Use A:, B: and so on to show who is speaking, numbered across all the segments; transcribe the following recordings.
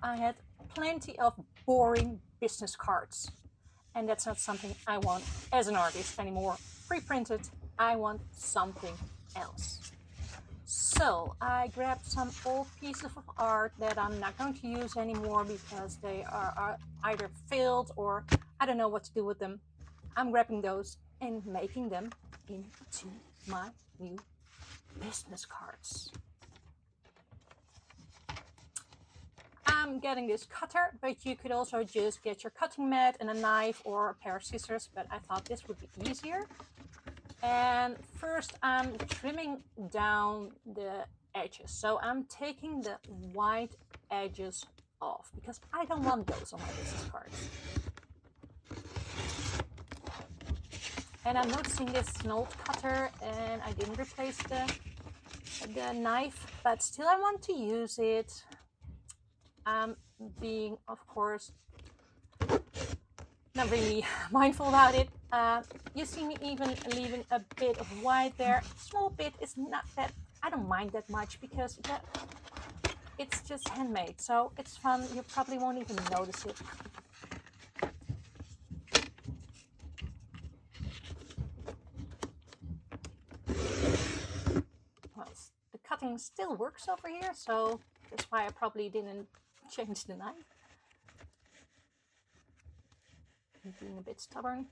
A: I had plenty of boring business cards. And that's not something I want as an artist anymore. Pre-printed, I want something else. So I grabbed some old pieces of art that I'm not going to use anymore because they are either filled or I don't know what to do with them. I'm grabbing those and making them into my new business cards. I'm getting this cutter, but you could also just get your cutting mat and a knife or a pair of scissors, but I thought this would be easier. And first I'm trimming down the edges. So I'm taking the white edges off because I don't want those on my business cards. And I'm noticing this is an old cutter and I didn't replace the knife, but still I want to use it. I'm being, of course, not really mindful about it. You see me even leaving a bit of white there. Small bit is not that, I don't mind that much because it's just handmade. So it's fun. You probably won't even notice it. Well, the cutting still works over here. So that's why I probably didn't change the knife. I'm being a bit stubborn.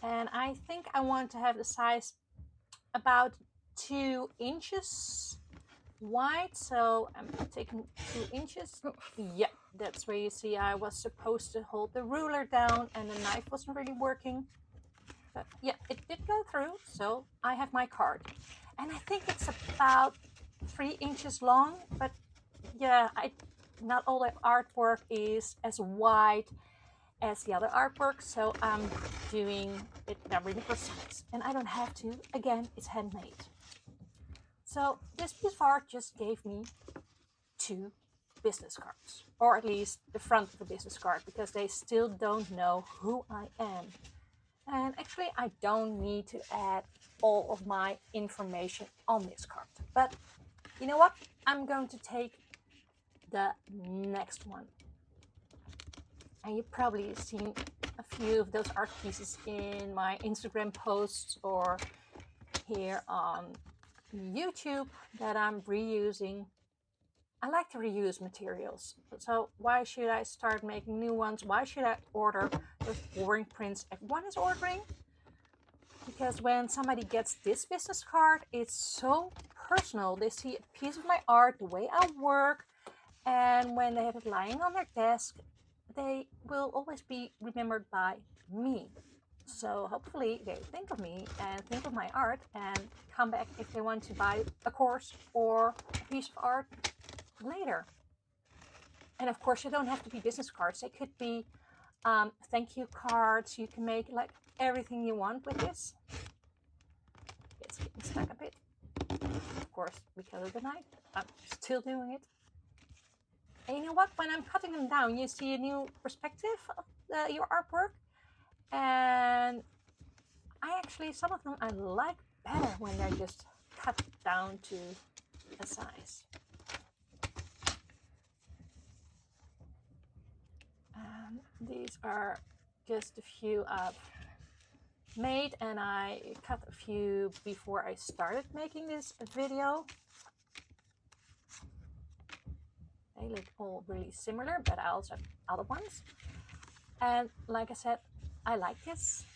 A: And I think I want to have the size about 2 inches wide. So I'm taking 2 inches. Yeah, that's where you see I was supposed to hold the ruler down and the knife wasn't really working. But yeah, it did go through. So I have my card. And I think it's about 3 inches long. But yeah, not all the artwork is as wide as the other artwork, so I'm doing it not really precise, and I don't have to. Again, it's handmade. So this piece of art just gave me 2 business cards, or at least the front of the business card, because they still don't know who I am. And actually, I don't need to add all of my information on this card. But you know what? I'm going to take the next one. And you've probably seen a few of those art pieces in my Instagram posts or here on YouTube that I'm reusing. I like to reuse materials. So why should I start making new ones? Why should I order those boring prints everyone is ordering? Because when somebody gets this business card, it's so personal. They see a piece of my art, the way I work, and when they have it lying on their desk, they will always be remembered by me. So hopefully they think of me and think of my art and come back if they want to buy a course or a piece of art later. And of course, you don't have to be business cards. They could be thank you cards. You can make like everything you want with this. It's getting stuck a bit. Of course, because of the knife, I'm still doing it. And you know what? When I'm cutting them down, you see a new perspective of your artwork. And some of them I like better when they're just cut down to a size. These are just a few I've made, and I cut a few before I started making this video. They look all really similar, but I also have other ones. And like I said, I like this.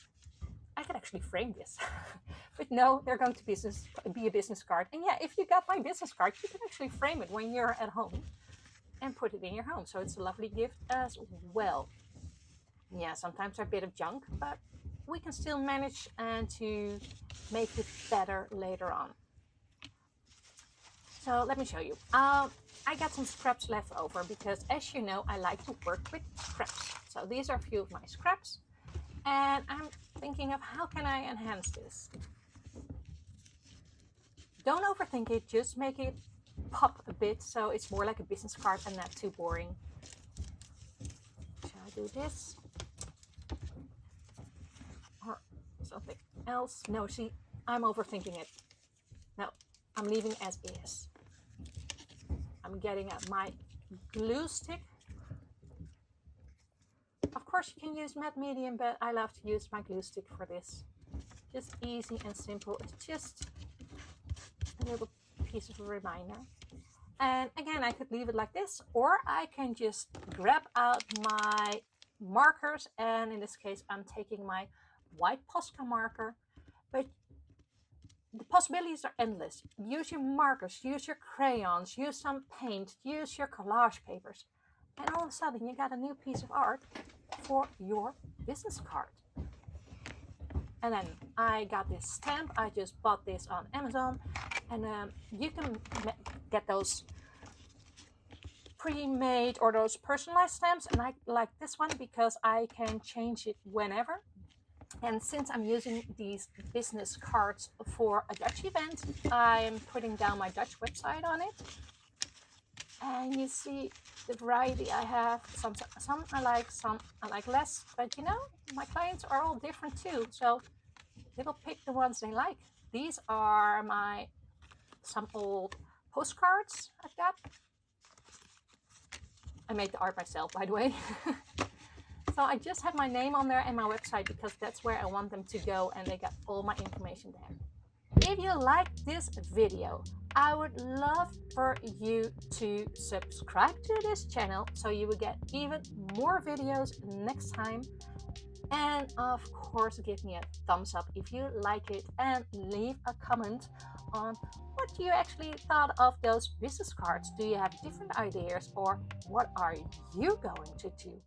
A: I could actually frame this. But no, they're going to be a business card. And yeah, if you got my business card, you can actually frame it when you're at home and put it in your home. So it's a lovely gift as well. Yeah, sometimes they're a bit of junk, but we can still manage and to make it better later on. So let me show you. I got some scraps left over because, as you know, I like to work with scraps. So these are a few of my scraps, and I'm thinking of how can I enhance this. Don't overthink it, just make it pop a bit so it's more like a business card and not too boring. Shall I do this? Or something else? No, see, I'm overthinking it. No, I'm leaving as is. I'm getting my glue stick. Of course you can use matte medium, but I love to use my glue stick for this. Just easy and simple. It's just a little piece of a reminder. And again, I could leave it like this, or I can just grab out my markers, and in this case I'm taking my white Posca marker, but the possibilities are endless. Use your markers, use your crayons, use some paint, use your collage papers, and all of a sudden you got a new piece of art for your business card. And then I got this stamp. I just bought this on Amazon, and you can get those pre-made or those personalized stamps, and I like this one because I can change it whenever. And since I'm using these business cards for a Dutch event, I'm putting down my Dutch website on it, and you see the variety I have. Some I like, some I like less, but you know, my clients are all different too, so they will pick the ones they like. These are some old postcards I've got. I made the art myself, by the way. So I just have my name on there and my website because that's where I want them to go, and they got all my information there. If you like this video, I would love for you to subscribe to this channel so you will get even more videos next time. And of course, give me a thumbs up if you like it, and leave a comment on what you actually thought of those business cards. Do you have different ideas, or what are you going to do?